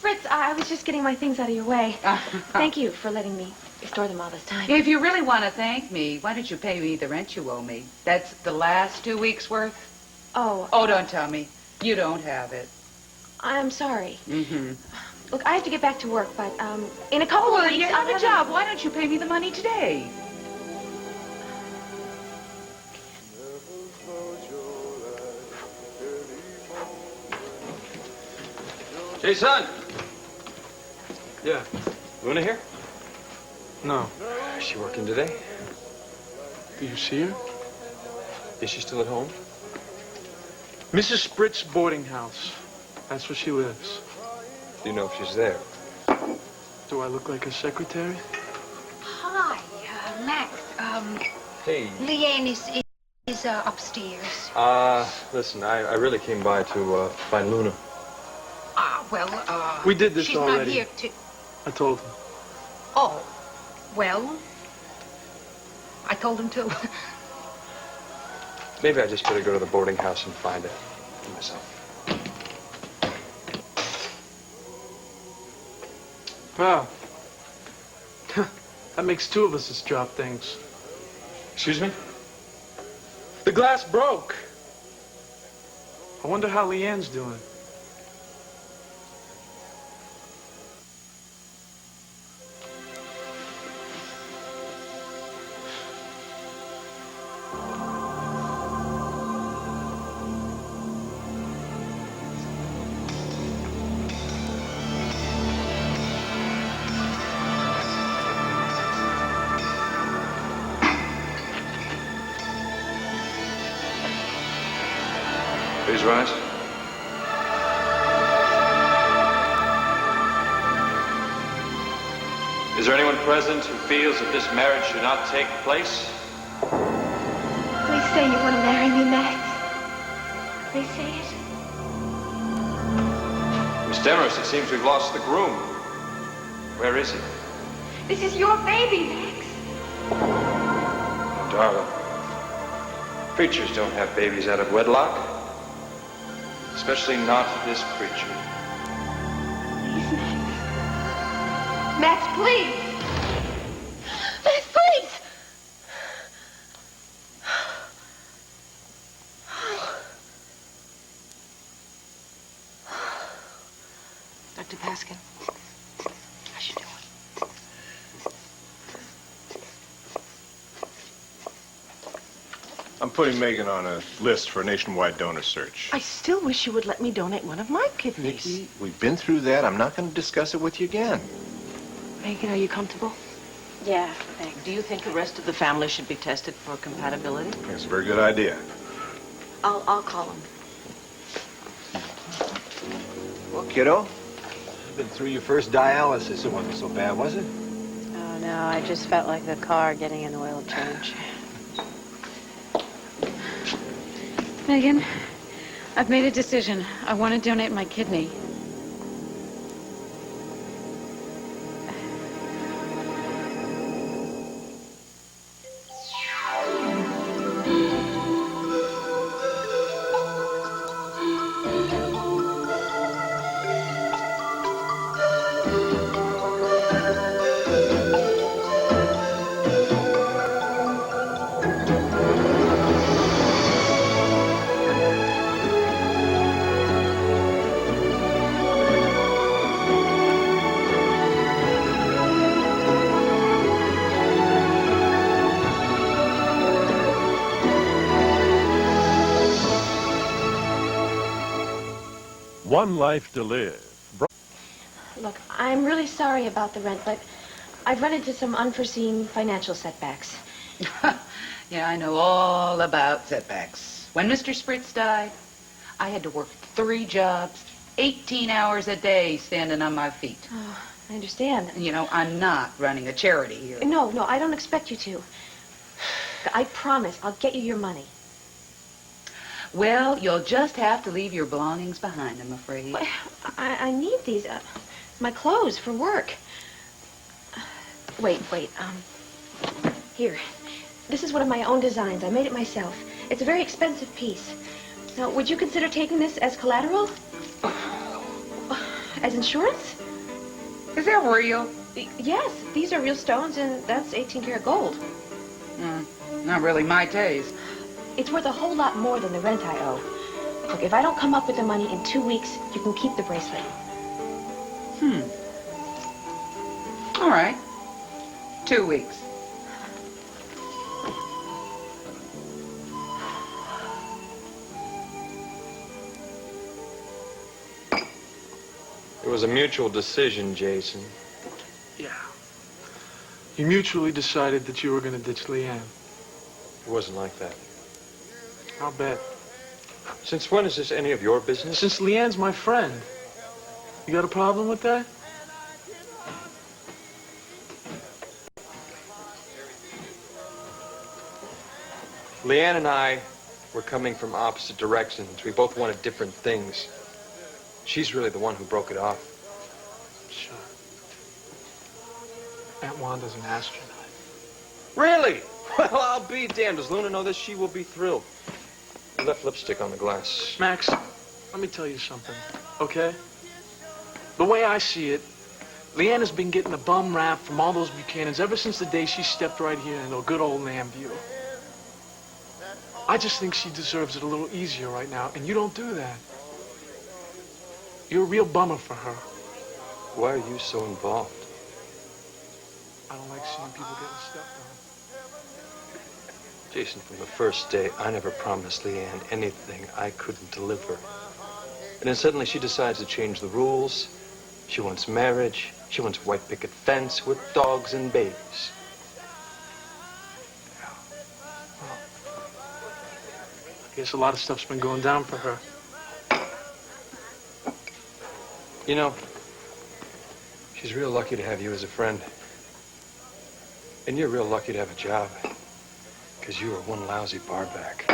Fritz, I was just getting my things out of your way. Thank you for letting me store them all this time. If you really want to thank me, why don't you pay me the rent you owe me? That's the last 2 weeks' worth. Oh. Oh, don't tell me. You don't have it. I'm sorry. Mm-hmm. Look, I have to get back to work, but in a couple of weeks... you have a job. Why don't you pay me the money today? Hey, son. Yeah. Luna here? No. Is she working today? Do you see her? Is she still at home? Mrs. Spritz's boarding house. That's where she lives. Do you know if she's there? Do I look like a secretary? Hi, Max. Hey. Leanne is upstairs. Listen, I really came by to find Luna. We did this she's already. Not here to... I told him. Oh, well, I told him to. Maybe I just better go to the boarding house and find her for myself. Wow. That makes two of us that's dropped things. Excuse me? The glass broke. I wonder how Leanne's doing. Please rise. Is there anyone present who feels that this marriage should not take place? Please say you want to marry me, Max. Please say it. Miss Demarest, it seems we've lost the groom. Where is he? This is your baby, Max. Oh, darling. Preachers don't have babies out of wedlock. Especially not this creature. Please, Max. Max, please. Max, please. Dr. Paskin, how's you doing? I'm putting Megan on a list for a nationwide donor search. I still wish you would let me donate one of my kidneys. Nikki, we've been through that. I'm not going to discuss it with you again. Megan, are you comfortable? Yeah, thanks. Do you think the rest of the family should be tested for compatibility? It's a very good idea. I'll call him. Well, kiddo, you've been through your first dialysis. It wasn't so bad, was it? Oh, no, I just felt like the car getting an oil change. Megan, I've made a decision. I want to donate my kidney. One life to live. Look, I'm really sorry about the rent, but I've run into some unforeseen financial setbacks. Yeah, I know all about setbacks. When Mr. Spritz died, I had to work 3 jobs, 18 hours a day standing on my feet. Oh, I understand. You know, I'm not running a charity here. No, I don't expect you to. I promise I'll get you your money. Well, you'll just have to leave your belongings behind, I'm afraid. But I need these, my clothes for work. Wait, here. This is one of my own designs. I made it myself. It's a very expensive piece. Now, would you consider taking this as collateral? As insurance? Is that real? Yes, these are real stones, and that's 18-karat gold. Not really my taste. It's worth a whole lot more than the rent I owe. Look, if I don't come up with the money in 2 weeks, you can keep the bracelet. All right. 2 weeks. It was a mutual decision, Jason. Yeah. You mutually decided that you were going to ditch Leanne. It wasn't like that. I'll bet. Since when is this any of your business? Since Leanne's my friend. You got a problem with that? Leanne and I were coming from opposite directions. We both wanted different things. She's really the one who broke it off. Sure. Aunt Wanda's an astronaut. Really? Well, I'll be damned. Does Luna know this? She will be thrilled. You left lipstick on the glass. Max, let me tell you something, okay? The way I see it, Leanne has been getting a bum rap from all those Buchanans ever since the day she stepped right here into a good old Lambview. I just think she deserves it a little easier right now, and you don't do that. You're a real bummer for her. Why are you so involved? I don't like seeing people getting stepped on. Jason, from the first day, I never promised Leanne anything I couldn't deliver. And then suddenly she decides to change the rules. She wants marriage. She wants white picket fence with dogs and babies. I guess a lot of stuff's been going down for her. You know, she's real lucky to have you as a friend. And you're real lucky to have a job. Because you are one lousy barback.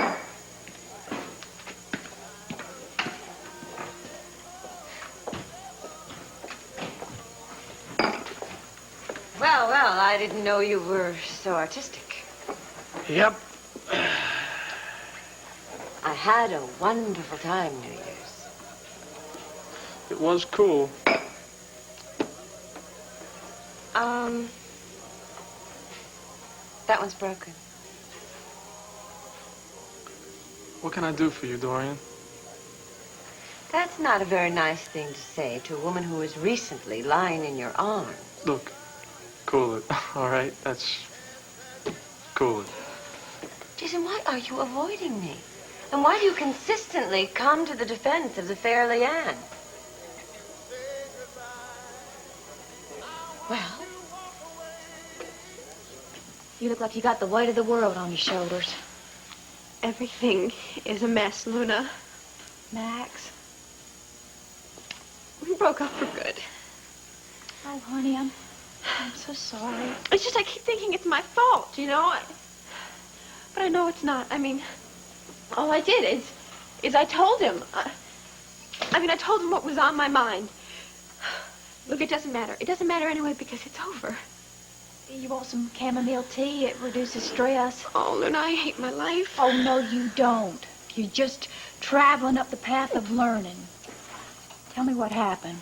Well, well, I didn't know you were so artistic. Yep. I had a wonderful time New Year's. It was cool. That one's broken. What can I do for you, Dorian? That's not a very nice thing to say to a woman who was recently lying in your arms. Look, cool it. All right, that's... cool it. Jason, why are you avoiding me? And why do you consistently come to the defense of the fair Leanne? Well? You look like you got the weight of the world on your shoulders. Everything is a mess, Luna. Max. We broke up for good. Oh, honey, I'm so sorry. It's just I keep thinking it's my fault, you know? But I know it's not. I mean, all I did is I told him. I told him what was on my mind. Look, it doesn't matter. It doesn't matter anyway because it's over. You want some chamomile tea? It reduces stress. Oh, Luna, I hate my life. Oh, no, you don't. You're just traveling up the path of learning. Tell me what happened.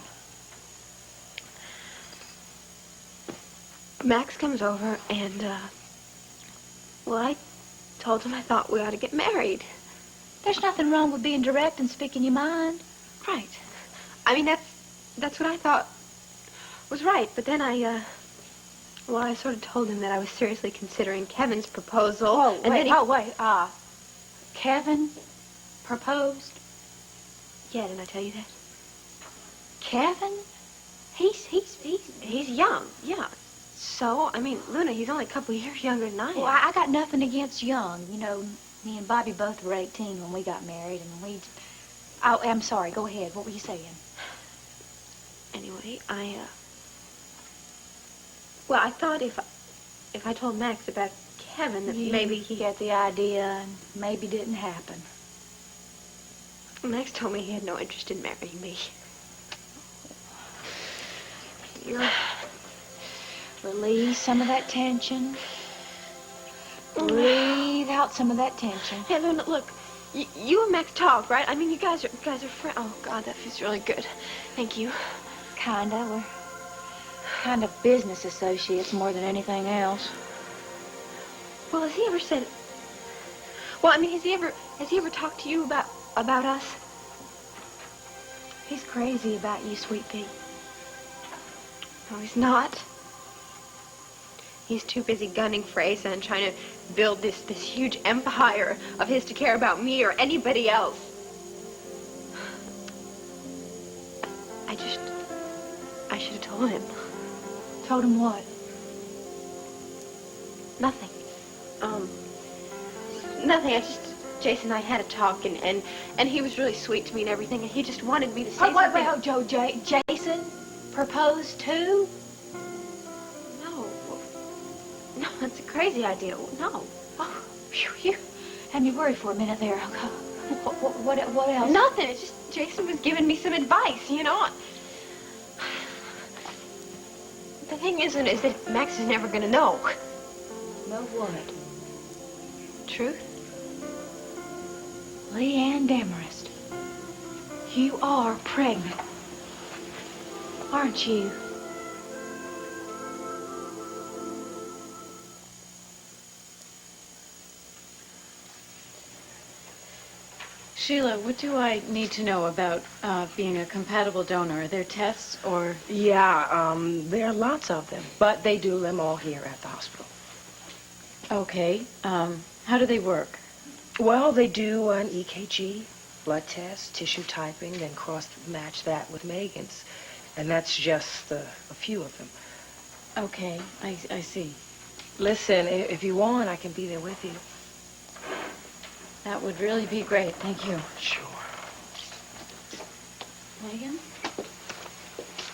Max comes over and, well, I told him I thought we ought to get married. There's nothing wrong with being direct and speaking your mind. Right. I mean, that's what I thought was right. But then I sort of told him that I was seriously considering Kevin's proposal. Oh, and wait. Kevin proposed? Yeah, didn't I tell you that? Kevin? He's young, yeah. So, I mean, Luna, he's only a couple years younger than I am. Well, I got nothing against young. You know, me and Bobby both were 18 when we got married, and I'm sorry, go ahead. What were you saying? Anyway, I thought if I told Max about Kevin, that maybe he... get the idea and maybe didn't happen. Max told me he had no interest in marrying me. Release some of that tension. Breathe out some of that tension. Hey, Luna, look. You and Max talk, right? I mean, you guys are friends. Oh, God, that feels really good. Thank you. Kinda. We're kind of business associates more than anything else. Well, has he ever said... Well, I mean, has he ever talked to you about us? He's crazy about you, Sweet Pea. No, he's not. He's too busy gunning for Asa and trying to build this huge empire of his to care about me or anybody else. I should have told him. Told him what? Nothing. Nothing. Jason and I had a talk, and he was really sweet to me and everything, and he just wanted me to say something. Wait, Joe, Jason proposed too? No, that's a crazy idea. No. Oh, phew, you had me worried for a minute there. What else? Nothing. It's just Jason was giving me some advice, you know. The thing is that Max is never going to know. Know what? Truth? Leanne Demarest, you are pregnant, aren't you? Sheila, what do I need to know about being a compatible donor? Are there tests or... Yeah, there are lots of them, but they do them all here at the hospital. Okay. How do they work? Well, they do an EKG, blood test, tissue typing, then cross-match that with Megan's. And that's just a few of them. Okay, I see. Listen, if you want, I can be there with you. That would really be great. Thank you. Sure. Megan?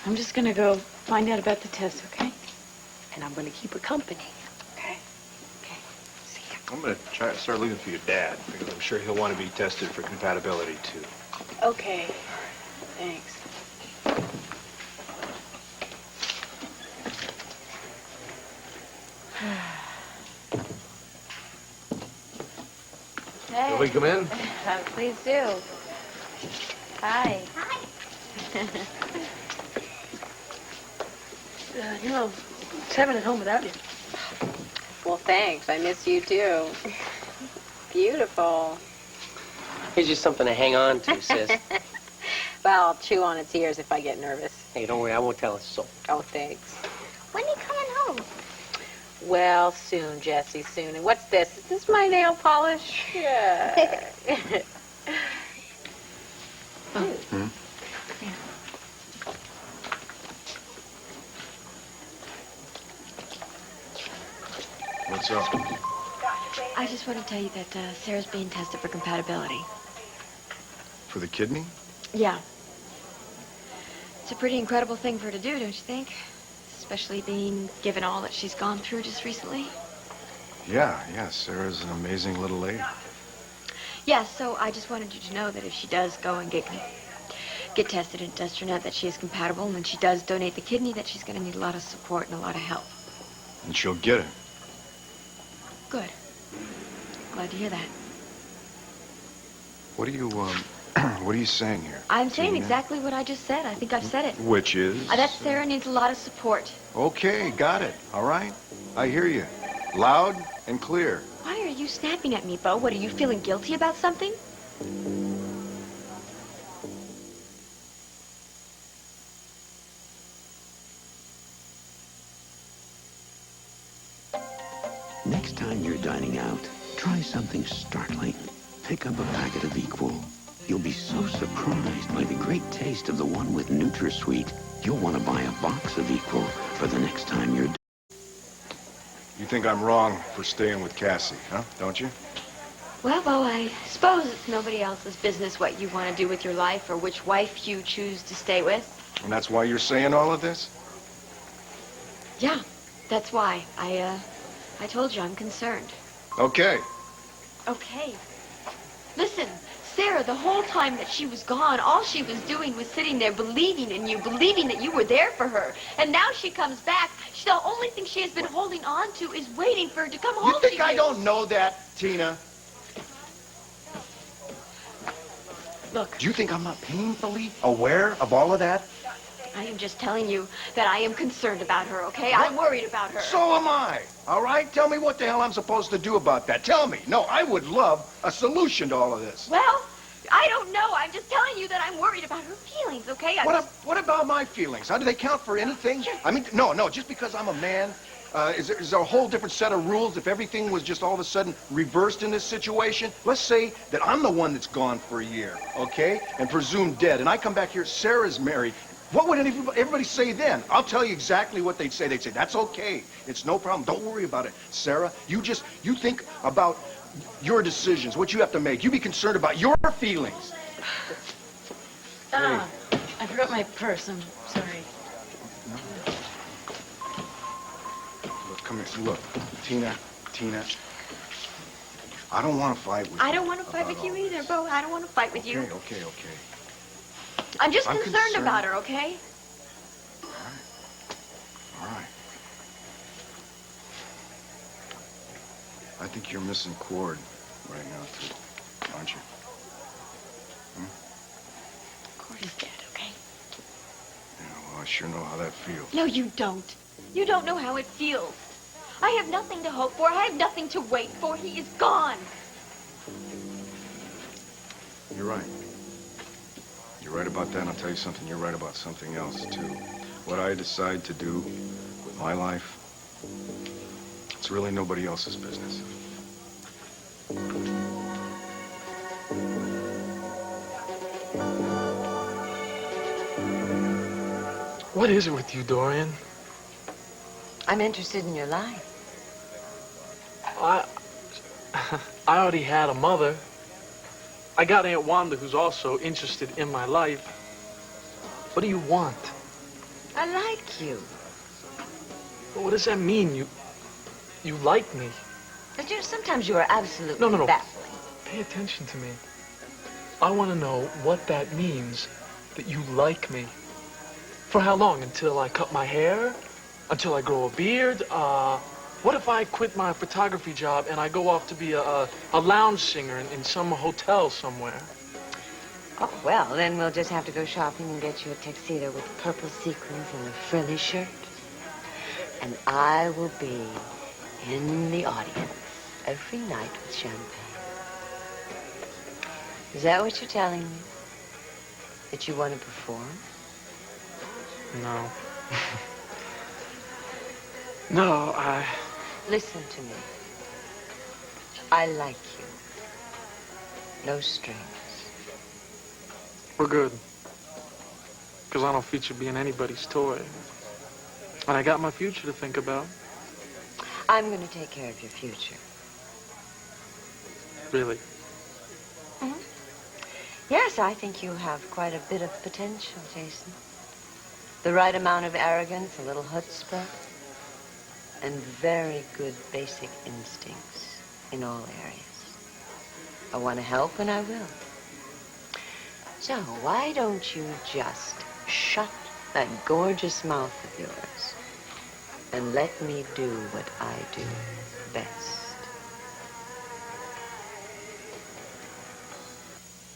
I'm just going to go find out about the test, okay? And I'm going to keep her company. Okay? Okay. See ya. I'm going to start looking for your dad, because I'm sure he'll want to be tested for compatibility, too. Okay. Thanks. Hey. Will we come in? Please do. Hi. You know, it's heaven at home without you. Well, thanks. I miss you, too. Beautiful. Here's just something to hang on to, sis. Well, I'll chew on its ears if I get nervous. Hey, don't worry, I won't tell a soul. Oh, thanks. When are you coming home? Well, soon, Jessie, soon. And what's this? Is this my nail polish? Yeah. What's up? I just want to tell you that Sarah's being tested for compatibility. For the kidney? Yeah. It's a pretty incredible thing for her to do, don't you think? Especially being given all that she's gone through just recently. Yeah, Sarah's an amazing little lady. Yeah, so I just wanted you to know that if she does go and get tested and it does turn out that she is compatible, and when she does donate the kidney, that she's going to need a lot of support and a lot of help. And she'll get it. Good. Glad to hear that. What are you saying here? I'm saying Tina? exactly what I just said. I think I've said it. Which is? That Sarah needs a lot of support. Okay, got it. All right. I hear you. Loud and clear. Why are you snapping at me, Bo? What, are you feeling guilty about something? Next time you're dining out, try something startling. Pick up a packet of Equal. You'll be so surprised by the great taste of the one with NutraSweet, you'll want to buy a box of Equal for the next time you're... You think I'm wrong for staying with Cassie, huh? Don't you? Well, Bo, I suppose it's nobody else's business what you want to do with your life or which wife you choose to stay with. And that's why you're saying all of this? Yeah, that's why. I told you I'm concerned. Okay. Okay. Listen, Sarah, the whole time that she was gone, all she was doing was sitting there believing in you, believing that you were there for her. And now she comes back. The only thing she has been holding on to is waiting for her to come home to you. You think I don't know that, Tina? Look. Do you think I'm not painfully aware of all of that? I am just telling you that I am concerned about her, okay? I'm worried about her. So am I. All right? Tell me what the hell I'm supposed to do about that. Tell me. No, I would love a solution to all of this. Well, I don't know. I'm just telling you that I'm worried about her feelings, okay? What about my feelings? How do they count for anything? I mean, no, just because I'm a man, is there a whole different set of rules if everything was just all of a sudden reversed in this situation? Let's say that I'm the one that's gone for a year, okay? And presumed dead, and I come back here, Sarah's married. What would everybody say then? I'll tell you exactly what they'd say. They'd say, that's okay. It's no problem. Don't worry about it. Sarah, you think about your decisions, what you have to make. You be concerned about your feelings. I forgot my purse. I'm sorry. Look, come here. Look, Tina, I don't want to fight with you. I don't want to fight with you either, Bo. I don't want to fight with you. Okay. I'm just concerned about her, okay? All right. I think you're missing Cord right now, too, aren't you? Cord is dead, okay? Yeah, well, I sure know how that feels. No, you don't. You don't know how it feels. I have nothing to hope for. I have nothing to wait for. He is gone. You're right. You're right about that, and I'll tell you something. You're right about something else, too. What I decide to do with my life, it's really nobody else's business. What is it with you, Dorian? I'm interested in your life. I already had a mother. I got Aunt Wanda, who's also interested in my life. What do you want? I like you. What does that mean? You like me? But sometimes you are absolutely No. baffling. Pay attention to me. I want to know what that means, that you like me. For how long? Until I cut my hair? Until I grow a beard? What if I quit my photography job and I go off to be a lounge singer in some hotel somewhere? Oh, well, then we'll just have to go shopping and get you a tuxedo with purple sequins and a frilly shirt. And I will be in the audience every night with champagne. Is that what you're telling me? That you want to perform? No. No, Listen to me. I like you. No strings. We're good. Because I don't feature being anybody's toy. And I got my future to think about. I'm going to take care of your future. Really? Mm-hmm. Yes, I think you have quite a bit of potential, Jason. The right amount of arrogance, a little chutzpah, and very good basic instincts in all areas. I want to help, and I will. So why don't you just shut that gorgeous mouth of yours and let me do what I do best?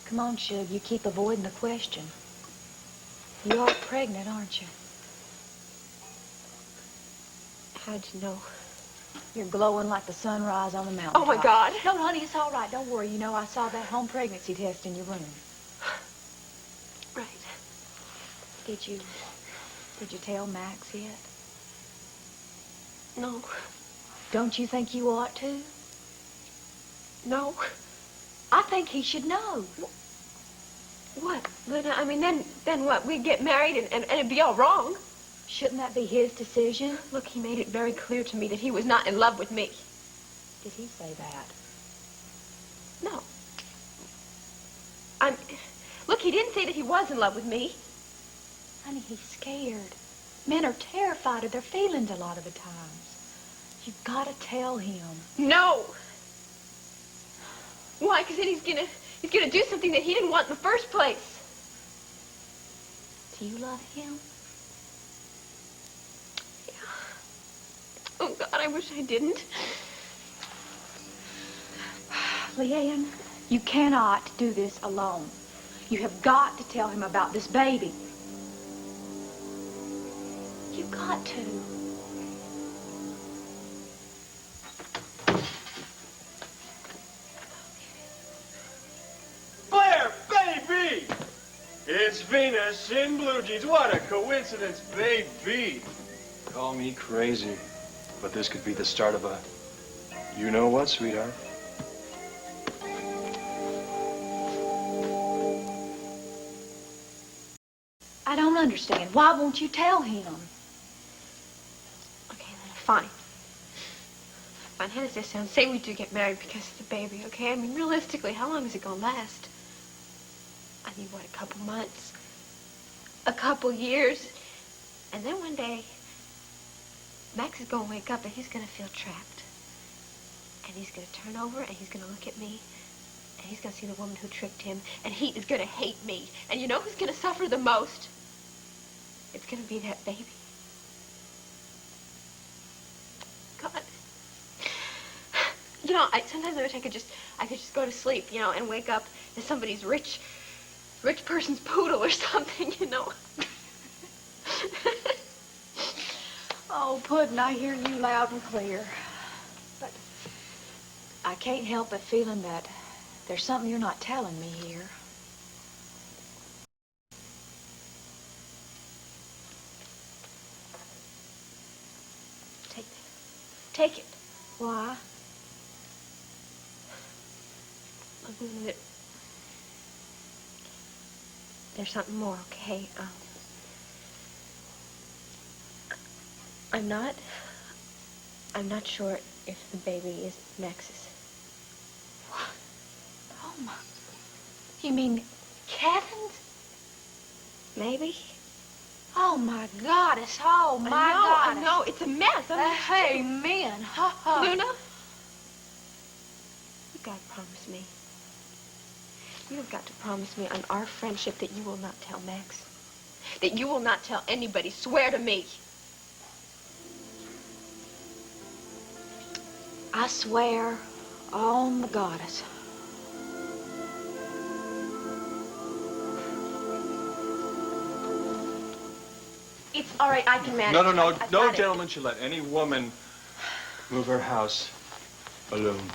Come on, Shug, you keep avoiding the question. You are pregnant, aren't you? How'd you know? You're glowing like the sunrise on the mountain. Oh, my God. No, honey, it's all right. Don't worry. You know, I saw that home pregnancy test in your room. Right. Did you tell Max yet? No. Don't you think you ought to? No. I think he should know. What? But, I mean, then what? We'd get married and it'd be all wrong. Shouldn't that be his decision? Look, he made it very clear to me that he was not in love with me. Did he say that? No. Look, he didn't say that he was in love with me. Honey, he's scared. Men are terrified of their feelings a lot of the times. You've got to tell him. No. Why? Because then he's gonna do something that he didn't want in the first place. Do you love him? Oh, God, I wish I didn't. Leanne, you cannot do this alone. You have got to tell him about this baby. You've got to. Blair, baby! It's Venus in blue jeans. What a coincidence, baby. Call me crazy, but this could be the start of a you-know-what, sweetheart. I don't understand. Why won't you tell him? Okay, then, fine. Fine, how does this sound? Say we do get married because of the baby, okay? I mean, realistically, how long is it gonna last? I mean, what, a couple months? A couple years? And then one day, Max is gonna wake up and he's gonna feel trapped. And he's gonna turn over and he's gonna look at me and he's gonna see the woman who tricked him and he is gonna hate me. And you know who's gonna suffer the most? It's gonna be that baby. God. You know, sometimes I wish I could just go to sleep, you know, and wake up as somebody's rich person's poodle or something, you know. Oh, Puddin', I hear you loud and clear. But I can't help but feeling that there's something you're not telling me here. Take it. Why? There's something more, okay? I'm not sure if the baby is Max's. What? Oh, my. You mean Kevin's? Maybe. Oh, my goddess. Oh, my I goddess. know. It's a mess. Hey, man. Ha, ha. Luna, you've got to promise me. You've got to promise me on our friendship that you will not tell Max. That you will not tell anybody. Swear to me. I swear on the goddess. It's all right. I can manage. No, I've no got it. gentleman should let any woman move her house alone.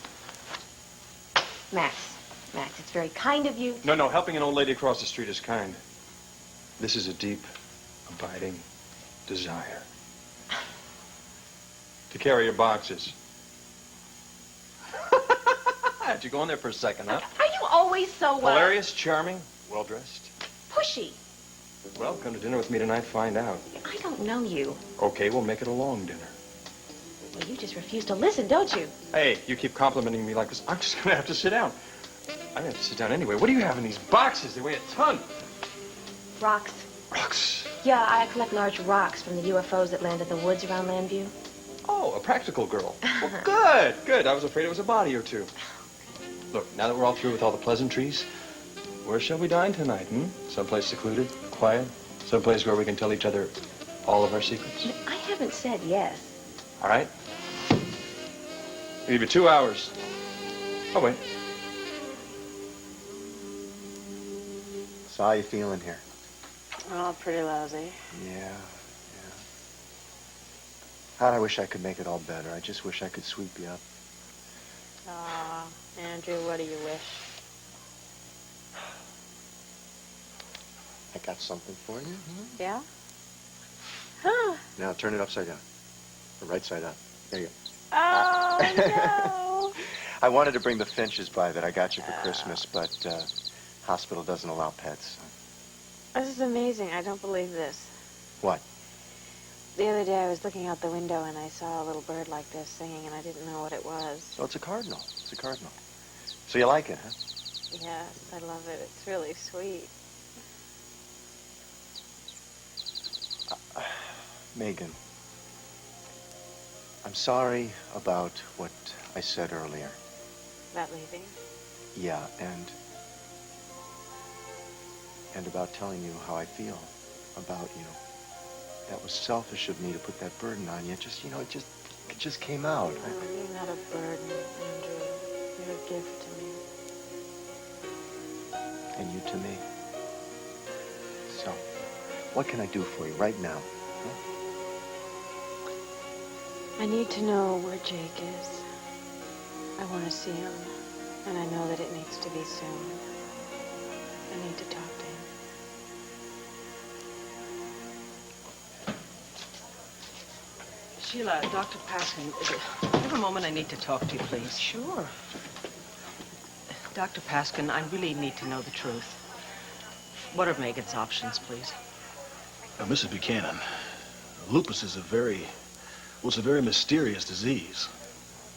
Max, it's very kind of you. No, helping an old lady across the street is kind. This is a deep, abiding desire. To carry your boxes. Had you go in there for a second, huh? Are you always so Hilarious, charming, well-dressed. pushy? Well, come to dinner with me tonight, find out. I don't know you. Okay, we'll make it a long dinner. Well, you just refuse to listen, don't you? Hey, you keep complimenting me like this. I'm just gonna have to sit down. I'm gonna have to sit down anyway. What do you have in these boxes? They weigh a ton. Rocks. Rocks? Yeah, I collect large rocks from the UFOs that land in the woods around Landview. Oh, a practical girl. Well, good. I was afraid it was a body or two. Look, now that we're all through with all the pleasantries, where shall we dine tonight, Someplace secluded, quiet, someplace where we can tell each other all of our secrets? I haven't said yes. All right. I'll give you 2 hours. Oh, wait. So how you feeling here? Oh, pretty lousy. Yeah. God, I wish I could make it all better. I just wish I could sweep you up. Aw, Andrew, what do you wish? I got something for you. Yeah? Huh. Now turn it upside down. Or right side up. There you go. Oh, no. I wanted to bring the Finches by that I got you for Christmas, but hospital doesn't allow pets. This is amazing. I don't believe this. What? The other day I was looking out the window and I saw a little bird like this singing and I didn't know what it was. So it's a cardinal. It's a cardinal. So you like it, huh? Yes, I love it. It's really sweet. Megan, I'm sorry about what I said earlier. About leaving? Yeah, and about telling you how I feel about, that was selfish of me to put that burden on you. It just came out. No, you're not a burden, Andrew. You're a gift to me. And you to me. So, what can I do for you right now? Huh? I need to know where Jake is. I want to see him, and I know that it needs to be soon. I need to talk to him. Sheila, Dr. Paskin, I have a moment I need to talk to you, please. Sure. Dr. Paskin, I really need to know the truth. What are Megan's options, please? Now, Mrs. Buchanan, lupus is it's a very mysterious disease.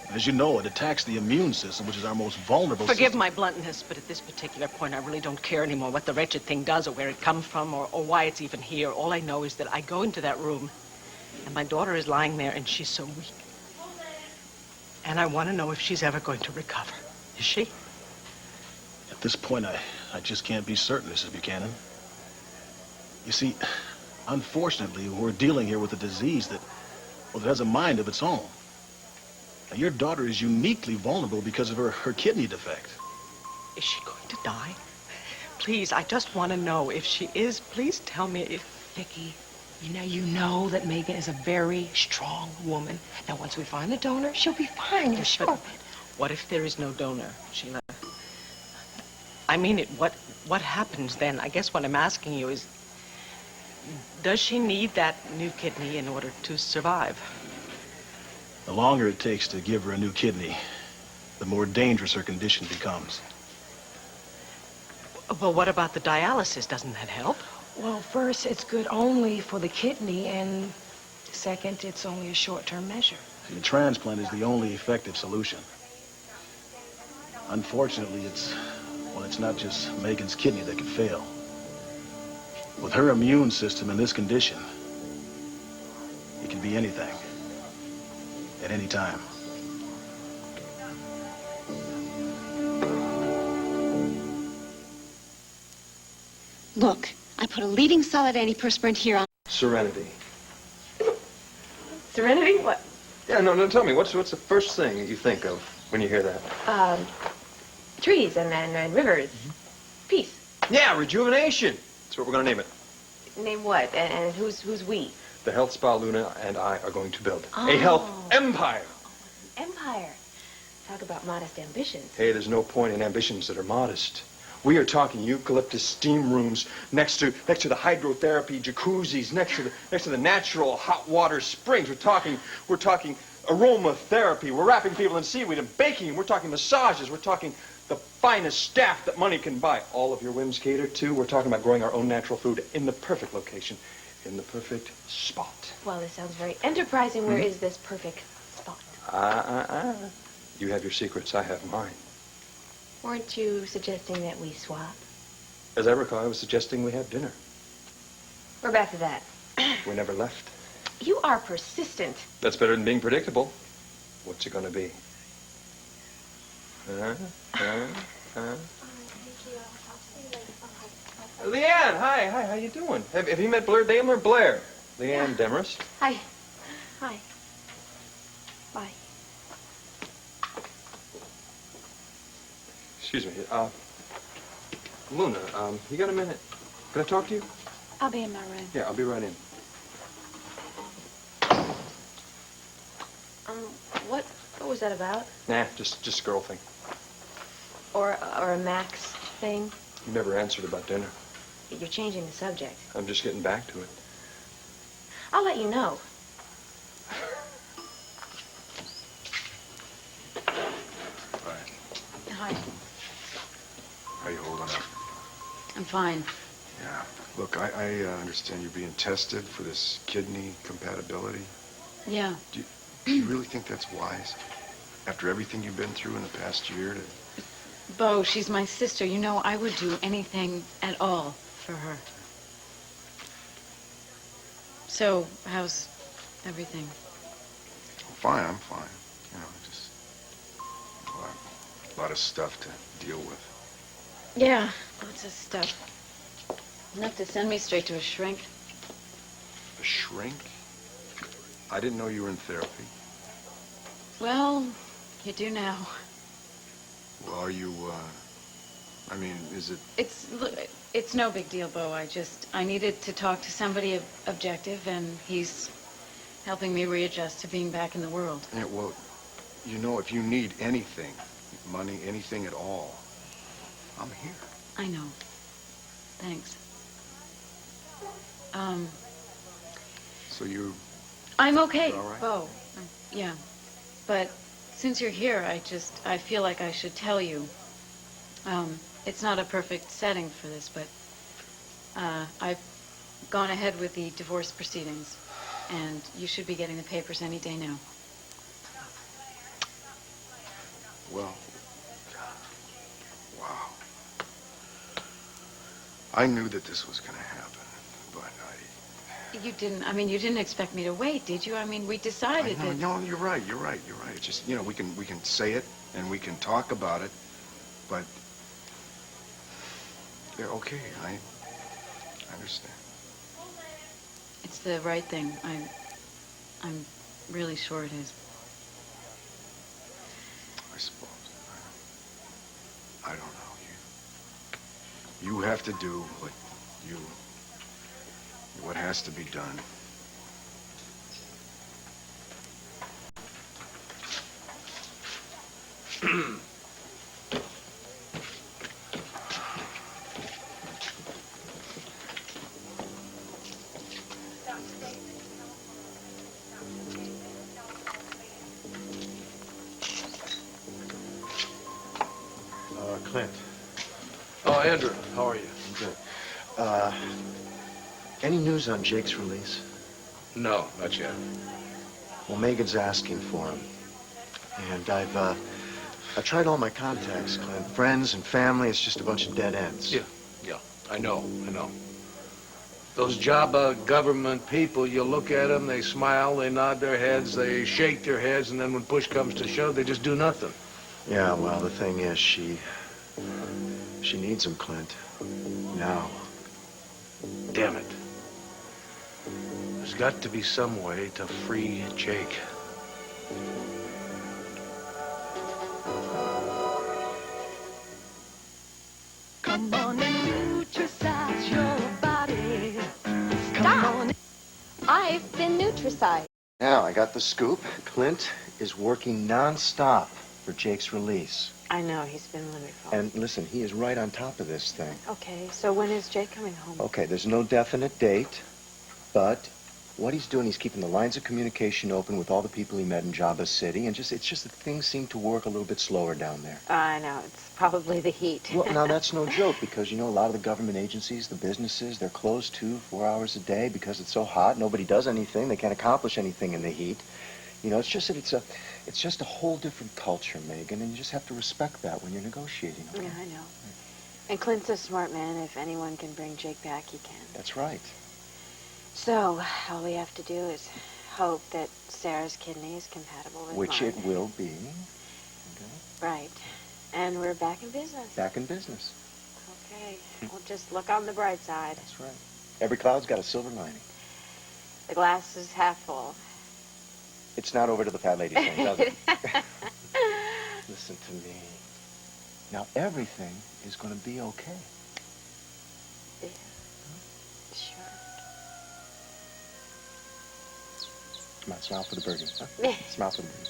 As you know, it attacks the immune system, which is our most vulnerable Forgive system. my bluntness, but at this particular point, I really don't care anymore what the wretched thing does or where it comes from or why it's even here. All I know is that I go into that room, and my daughter is lying there, and she's so weak. And I want to know if she's ever going to recover. Is she? At this point, I just can't be certain, Mrs. Buchanan. You see, unfortunately, we're dealing here with a disease that has a mind of its own. Now, your daughter is uniquely vulnerable because of her kidney defect. Is she going to die? Please, I just want to know if she is. Please tell me if... Vicki, you know that Megan is a very strong woman. Now, once we find the donor, she'll be fine, you're sure. But what if there is no donor, Sheila? I mean it. What happens then? I guess what I'm asking you is, does she need that new kidney in order to survive? The longer it takes to give her a new kidney, the more dangerous her condition becomes. Well, what about the dialysis? Doesn't that help? Well, first, it's good only for the kidney, and second, it's only a short-term measure. The transplant is the only effective solution. Unfortunately, it's not just Megan's kidney that could fail. With her immune system in this condition, it can be anything, at any time. Look, I put a leading solid antiperspirant here on... Serenity. Serenity? What? Yeah, no, tell me, what's the first thing you think of when you hear that? Trees and rivers. Peace. Yeah, rejuvenation. That's what we're going to name it. Name what? And who's we? The health spa Luna and I are going to build. Oh. A health empire. Empire. Talk about modest ambitions. Hey, there's no point in ambitions that are modest. We are talking eucalyptus steam rooms next to the hydrotherapy jacuzzis, next to the natural hot water springs. We're talking aromatherapy. We're wrapping people in seaweed and baking. We're talking massages. We're talking the finest staff that money can buy. All of your whims catered to. We're talking about growing our own natural food in the perfect location, in the perfect spot. Well, this sounds very enterprising. Where is this perfect spot? You have your secrets. I have mine. Weren't you suggesting that we swap? As I recall, I was suggesting we have dinner. We're back to that. We never left. You are persistent. That's better than being predictable. What's it going to be? Leanne, hi, how you doing? Have you met Blair Daimler? Blair. Leanne Demarest. Hi. Hi. Bye. Excuse me. Luna, you got a minute? Can I talk to you? I'll be in my room. Yeah, I'll be right in. What was that about? Nah, just a girl thing. Or a Max thing? You never answered about dinner. You're changing the subject. I'm just getting back to it. I'll let you know. Hi. Hi. How you holding up? I'm fine. Yeah. Look, I understand you're being tested for this kidney compatibility. Yeah. Do you really think that's wise? After everything you've been through in the past year to... Bo, she's my sister. You know, I would do anything at all for her. So, how's everything? Fine, I'm fine. You know, just a lot of stuff to deal with. Yeah, lots of stuff. Enough to send me straight to a shrink. A shrink? I didn't know you were in therapy. Well, you do now. Well, are you, I mean, is it... It's no big deal, Bo. I needed to talk to somebody objective, and he's helping me readjust to being back in the world. Yeah, well, you know, if you need anything, money, anything at all, I'm here. I know. Thanks. So you... I'm okay, all right? Bo. Yeah. But since you're here, I feel like I should tell you. It's not a perfect setting for this, but I've gone ahead with the divorce proceedings, and you should be getting the papers any day now. Well, wow. I knew that this was going to happen, but You didn't expect me to wait, did you? I mean, we decided that... No, you're right. It's just, you know, we can say it and we can talk about it, but they're okay. I understand. It's the right thing. I'm really sure it is. I suppose. I don't know. You have to do what has to be done. Clint. Oh, Andrew, how are you? Good. Any news on Jake's release? No, not yet. Well, Megan's asking for him. And I've tried all my contacts, Clint. Friends and family, it's just a bunch of dead ends. Yeah, I know. Those Jabba government people, you look at them, they smile, they nod their heads, they shake their heads, and then when push comes to shove, they just do nothing. Yeah, well, the thing is, she needs him, Clint. Now. Damn it. There's got to be some way to free Jake. Come on and nutricize your body. Come on. I've been nutricized. Now, I got the scoop. Clint is working non-stop for Jake's release. I know, he's been wonderful. And listen, he is right on top of this thing. Okay, so when is Jake coming home? Okay, there's no definite date, but what he's doing, he's keeping the lines of communication open with all the people he met in Jabba City, and it's just that things seem to work a little bit slower down there. I know, it's probably the heat. Well, now that's no joke, because, you know, a lot of the government agencies, the businesses, they're closed 2-4 hours a day because it's so hot. Nobody does anything. They can't accomplish anything in the heat. You know, it's just that it's just a whole different culture, Megan, and you just have to respect that when you're negotiating. Okay? Yeah, I know. And Clint's a smart man. If anyone can bring Jake back, he can. That's right. So, all we have to do is hope that Sarah's kidney is compatible with Which mine. it will be. Right. And we're back in business. Back in business. Okay. We'll just look on the bright side. That's right. Every cloud's got a silver lining. The glass is half full. It's not over to the fat lady thing, does it? Listen to me. Now, everything is going to be okay. Yeah. Sure. Come on, smile for the birdie, huh? Smile for the birdie.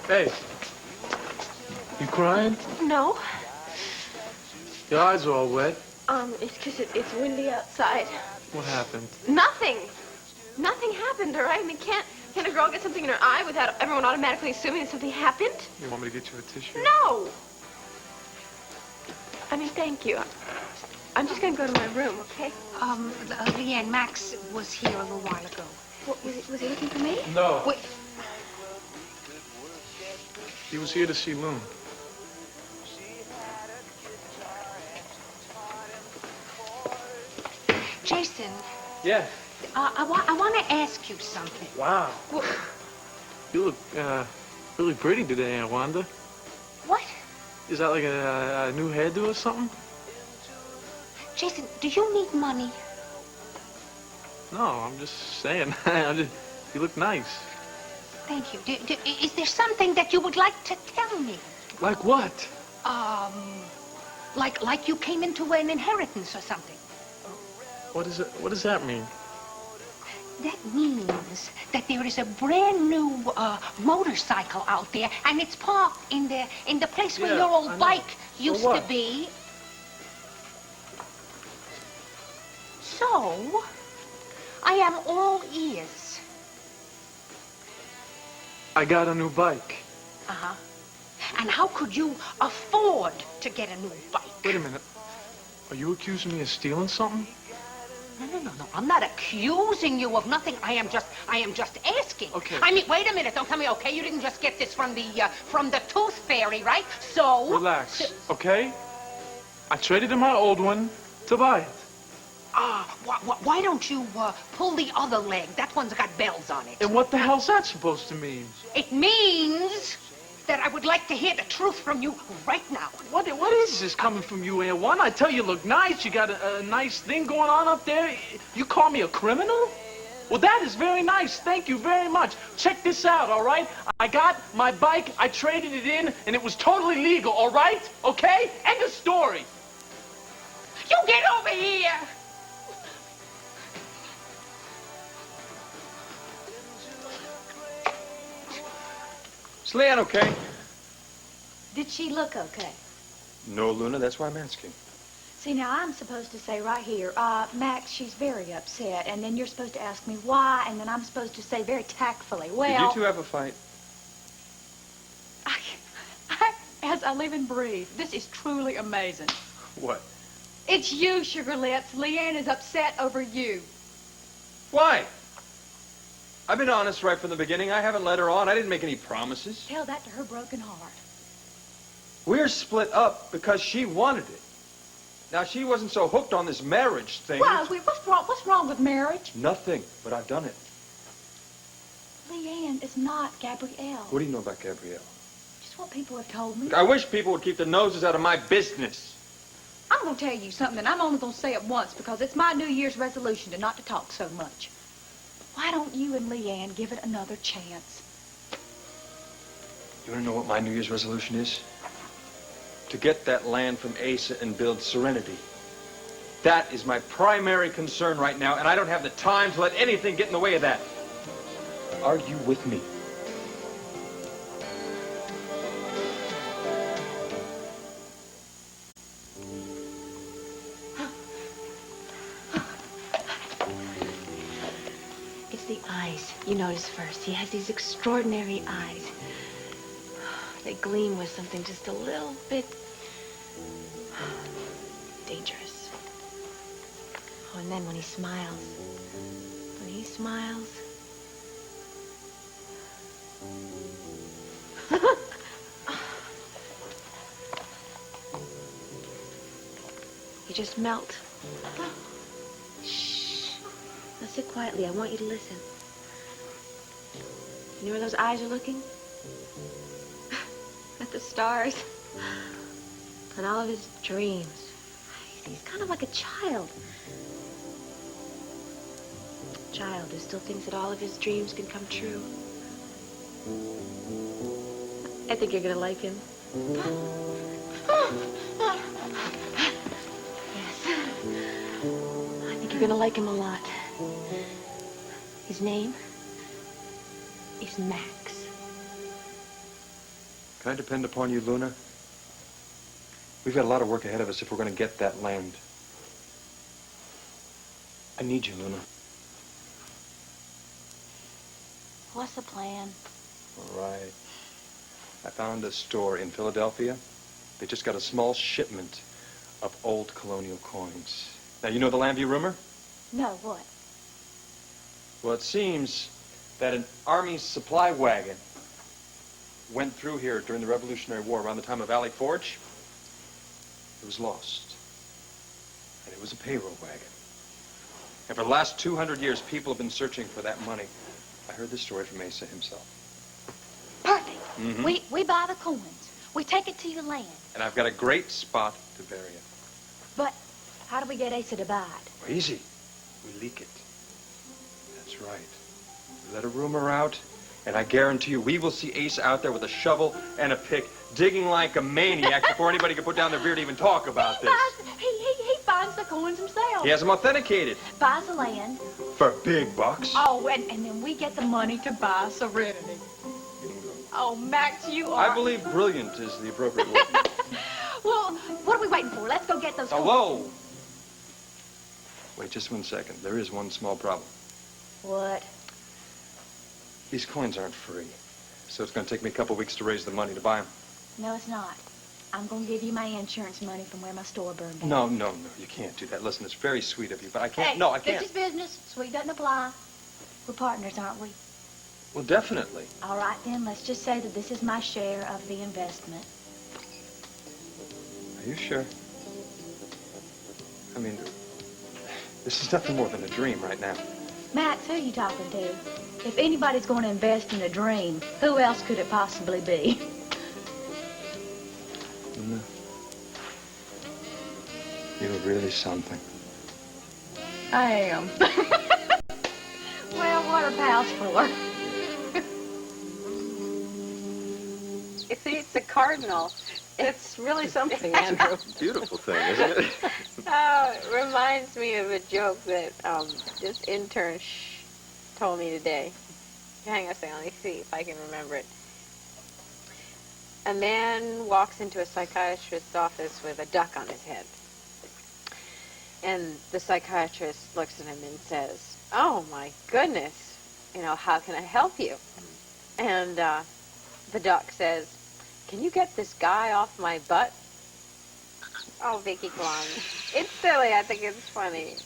Hey, you crying? No. Your eyes are all wet. It's because it's windy outside. What happened? Nothing. Nothing happened, all right? I mean, can't a girl get something in her eye without everyone automatically assuming that something happened? You want me to get you a tissue? No! I mean, thank you. I'm just going to go to my room, okay? Leanne, Max was here a little while ago. What, was he looking for me? No. Wait. He was here to see Loon. Jason. Yeah. I want to ask you something. Wow. You look really pretty today, Wanda. What? Is that like a new hairdo or something? Jason, do you need money? No, I'm just saying. You look nice. Thank you. Is there something that you would like to tell me? Like what? Like you came into an inheritance or something. What is it? What does that mean? That means that there is a brand new motorcycle out there, and it's parked in the place where your old bike used to be. So, I am all ears. I got a new bike. Uh-huh. And how could you afford to get a new bike? Wait a minute. Are you accusing me of stealing something? No. I'm not accusing you of nothing. I am just asking. Okay. I mean, wait a minute. Don't tell me, okay, you didn't just get this from the tooth fairy, right? So... Relax, okay? I traded in my old one to buy it. Why don't you pull the other leg? That one's got bells on it. And what the hell's that supposed to mean? It means that I would like to hear the truth from you right now. What is this coming from you, Air One? I tell you, look nice. You got a nice thing going on up there. You call me a criminal? Well, that is very nice. Thank you very much. Check this out, all right? I got my bike. I traded it in, and it was totally legal, all right? Okay? End of story. You get over here! Is Leanne okay? Did she look okay? No, Luna, that's why I'm asking. See, now I'm supposed to say right here, Max, she's very upset, and then you're supposed to ask me why, and then I'm supposed to say very tactfully, well... Did you two have a fight? As I live and breathe, this is truly amazing. What? It's you, Sugar Lips. Leanne is upset over you. Why? I've been honest right from the beginning. I haven't led her on. I didn't make any promises. Tell that to her broken heart. We're split up because she wanted it. Now, she wasn't so hooked on this marriage thing. Why? What's wrong with marriage? Nothing, but I've done it. Leanne is not Gabrielle. What do you know about Gabrielle? Just what people have told me. I wish people would keep their noses out of my business. I'm going to tell you something, and I'm only going to say it once because it's my New Year's resolution to not to talk so much. Why don't you and Leanne give it another chance? You want to know what my New Year's resolution is? To get that land from Asa and build Serenity. That is my primary concern right now, and I don't have the time to let anything get in the way of that. Are you with me? It's the eyes you notice first. He has these extraordinary eyes. They gleam with something just a little bit dangerous. Oh, and then when he smiles, you just melt. Shh. Now sit quietly. I want you to listen. You know where those eyes are looking? At the stars. And all of his dreams. He's kind of like a child. A child who still thinks that all of his dreams can come true. I think you're gonna like him. Yes. I think you're gonna like him a lot. His name is Max. Can I depend upon you, Luna? We've got a lot of work ahead of us if we're going to get that land. I need you, Luna. What's the plan? All right. I found a store in Philadelphia. They just got a small shipment of old colonial coins. Now, you know the Lambview rumor? No, what? Well, it seems that an army supply wagon went through here during the Revolutionary War around the time of Valley Forge. It was lost. And it was a payroll wagon. And for the last 200 years, people have been searching for that money. I heard this story from Asa himself. Perfect. Mm-hmm. We buy the coins. We take it to your land. And I've got a great spot to bury it. But how do we get Asa to buy it? Well, easy. We leak it. That's right. We let a rumor out, and I guarantee you we will see Asa out there with a shovel and a pick digging like a maniac before anybody could put down their beard to even talk about this. He finds the coins himself. He has them authenticated. Buys the land. For big bucks. Oh, and then we get the money to buy Serenity. Oh, Max, you are... I believe brilliant is the appropriate word. Well, what are we waiting for? Let's go get those coins. Whoa! Wait just 1 second. There is one small problem. What? These coins aren't free. So it's going to take me a couple weeks to raise the money to buy them. No, it's not. I'm going to give you my insurance money from where my store burned down. No, you can't do that. Listen, it's very sweet of you, but I can't. Hey, No, I can't. This is business. Sweet doesn't apply. We're partners, aren't we? Well, definitely. All right, then. Let's just say that this is my share of the investment. Are you sure? I mean, this is nothing more than a dream right now. Max, who are you talking to? If anybody's going to invest in a dream, who else could it possibly be? You're really something. I am. Well, what are pals for? You see, it's a cardinal. It's really something, Andrew. Beautiful thing, isn't it? Oh, it reminds me of a joke that this intern told me today. Hang on a second, let me see if I can remember it. A man walks into a psychiatrist's office with a duck on his head. And the psychiatrist looks at him and says, "Oh, my goodness, how can I help you?" And the duck says, "Can you get this guy off my butt?" Oh, Vicky Klum. It's silly. I think it's funny.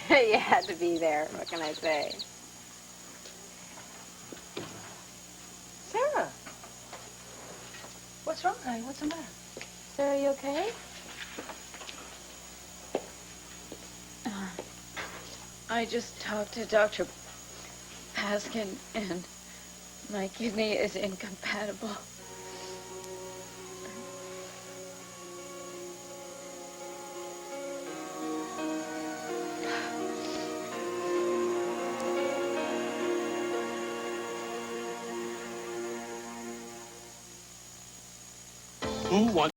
You had to be there. What can I say? Sarah. What's wrong, honey? What's the matter? Sarah, you okay? I just talked to Dr. Paskin, and my kidney is incompatible. Who wants